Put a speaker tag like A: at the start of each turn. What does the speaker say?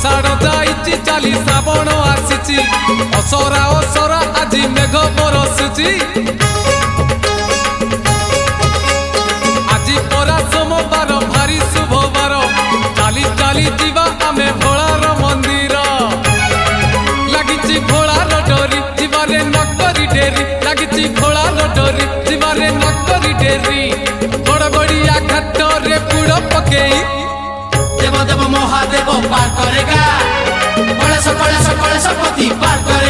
A: आषाढ़ जाइछि चाली श्रावण आसिछि असरा असरा आज मेघ बरसुछि आज परा सोमवार भारी शुभवार चाली चाली जीवा आमे भोलार मंदिर लागिछि भोलार डोरी जीवारे नकरी डेरी लागिछि भोलार डोरी जीवारे नकरी डेरी गड़गड़िया घाट रे पुड़ पकेई
B: देव देव महादेव पार करेगा कलेश कलेश कलेश पति पार करे।